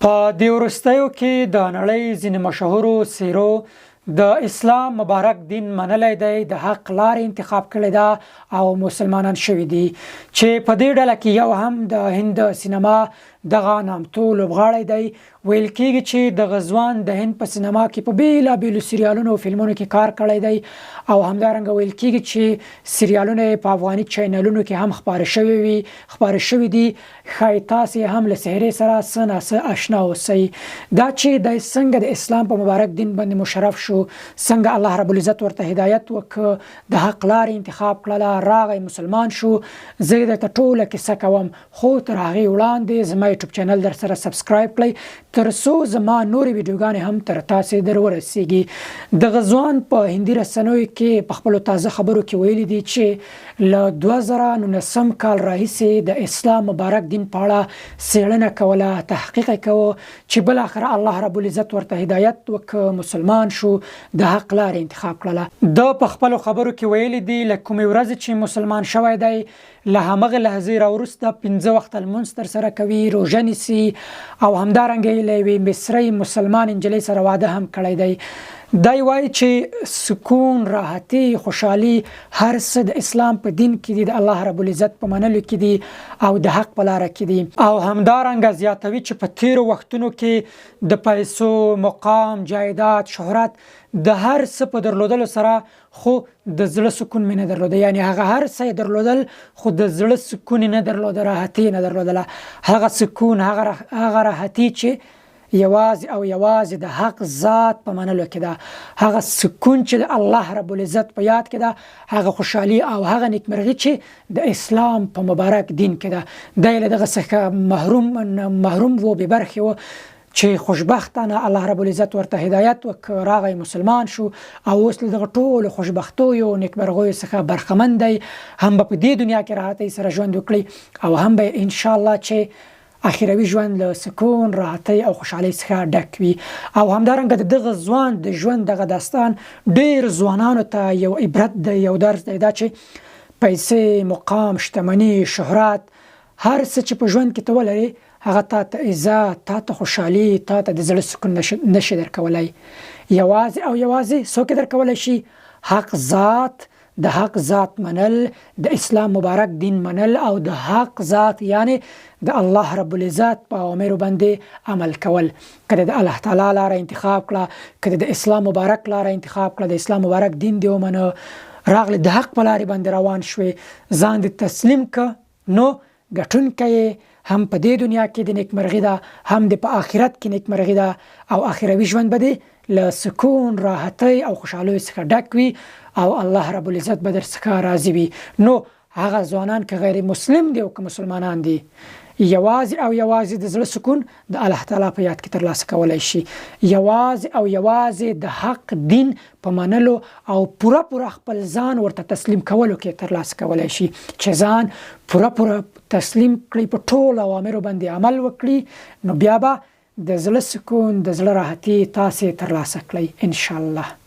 په دې وروستیو کې د نړۍ ځینې مشهورو څیرو د اسلام مبارک دین منلی دی، د حق لارې انتخاب کړې ده او مسلمانان شوي دي، چې په دې ډله کې یو هم د هند سینما دغه نامتو لوبغاړی دی. ویل کېږي چې د غزوان د هند په سینما کې په بیلابیلو سریالونو او فلمونو کې کار کړی دی، او همدارنګه ویل کېږي چې سریالونه په افغاني چینلونو کې هم خپاره شوي دي. ښایي تاسې هم له څهرې سره څه ناڅه اشنا اوسئ. دا چې دی څنګه د اسلام په مبارک دین باندې مشرف شو، څنګه الله رب العزت ورته هدایت وکړ، د حق لارې انتخاب کړله، راغی مسلمان شو. زه یې درته ټوله کیسه کوم، خو تر هغې وړاندې زما یوټیوب چینل در سره سبسکرایب کړئ، تر څو زما نورې ویډیوګانې هم تر تاسې در ورسیږي. د غزوان په هندي رسنیو کې په خپلو تازه خبرو کې ویلي دي چې له 2019 کال راهیسې د اسلام مبارک دین په اړه څېړنه کوله، تحقیق یې کوه، چې بالاخره الله رب العزت ورته هدایت وکړ، مسلمان شو، د حق لارې انتخاب کړله. د په خپلو خبرو کې ویلي دي له کومې ورځې چې مسلمان شوی دی، له همغه لحظې راوروسته 5 وخته لمونځ ترسره کوي، روژه نیسي، او همدارنګه له یوې مصري مسلمان نجلۍ سره واده هم کړی دی. دی وایي چې سکون، راحتي، خوشحالي هر څه د اسلام په دین کې دي، د الله رب العزت په منلو کې دي او د حق په لاره کې دي. او همدارنګه زیاتوي چې په تیرو وختونو کې د پیسو، مقام، جایداد، شهرت د هر څه په درلودلو سره خو د زړه سکون مې نه درلوده. یعنی هغه هر څه یې درلودل خو د زړه سکون نه درلوده، راحتي نه درلودله. هغه سکون، هغه راحتي چې یوازې او یوازې د حق ذات په منلو کې ده، هغه سکون چې د الله رب العزت په یاد کې ده، هغه خوشحالي او هغه نیکمرغي چې د اسلام په مبارک دین کې ده. دی له دغه څخه محروم و، بې برخې و، چې خوشبختانه الله رب العزت ورته هدایت وکړ، راغی مسلمان شو، او اوس له دغه ټولو خوشبختیو او نیکمرغیو څخه برخمن دی. هم به په دې دنیا کې راحتۍ سره ژوند وکړي، او هم به انشاءالله چې اخروي ژوند له سکون، راحتۍ او خوشحالۍ څخه ډک وي. او همدارنګه د دغه ځوان د ژوند دغه داستان ډېر ځوانانو ته یو عبرت دی، یو درس دی، دا چې پیسې، مقام، شتمني، شهرت، هر څه چې په ژوند کې ته ولرې، هغه تا ته عزت، تا ته خوشحالي، تا ته د زړه سکون نشي درکولی. یوازې او یوازې څوک درکولی شي؟ حق ذات، د حق ذات منل، د اسلام مبارک دین منل، او د حق ذات یعنی د الله رب العزت په اوامرو باندې عمل کول. کله د الله تعالی لاره انتخاب کړه، کله د اسلام مبارک لاره انتخاب کړه، د اسلام مبارک دین دی ومنه، راغله د حق په لارې باندې روان شوې، ځان دې تسلیم که، نو ګټونکی هم په دې دنیا کې د نیکمرغي ده، هم د په آخرت کې نیکمرغي ده، او آخروي ژوند به دې له سکون، راحتۍ او خوشحالیو څخه ډک وي، او الله رب العزت به در څخه راضي وي. نو هغه ځوانان که غیر مسلم دي او که مسلمانان دي، یوازې او یوازې د زړه سکون د الله تعالی په یاد کې ترلاسه کولی شي، یوازې او یوازې د حق دین په منلو او پوره خپل ځان ورته تسلیم کولو کې ترلاسه کولی شي. چې ځان پوره تسلیم کړي، په ټولو اوامرو باندې عمل وکړي، نو بیا به د زړه سکون، د زړه راحتي تاسې ترلاسه کړئ انشاءالله.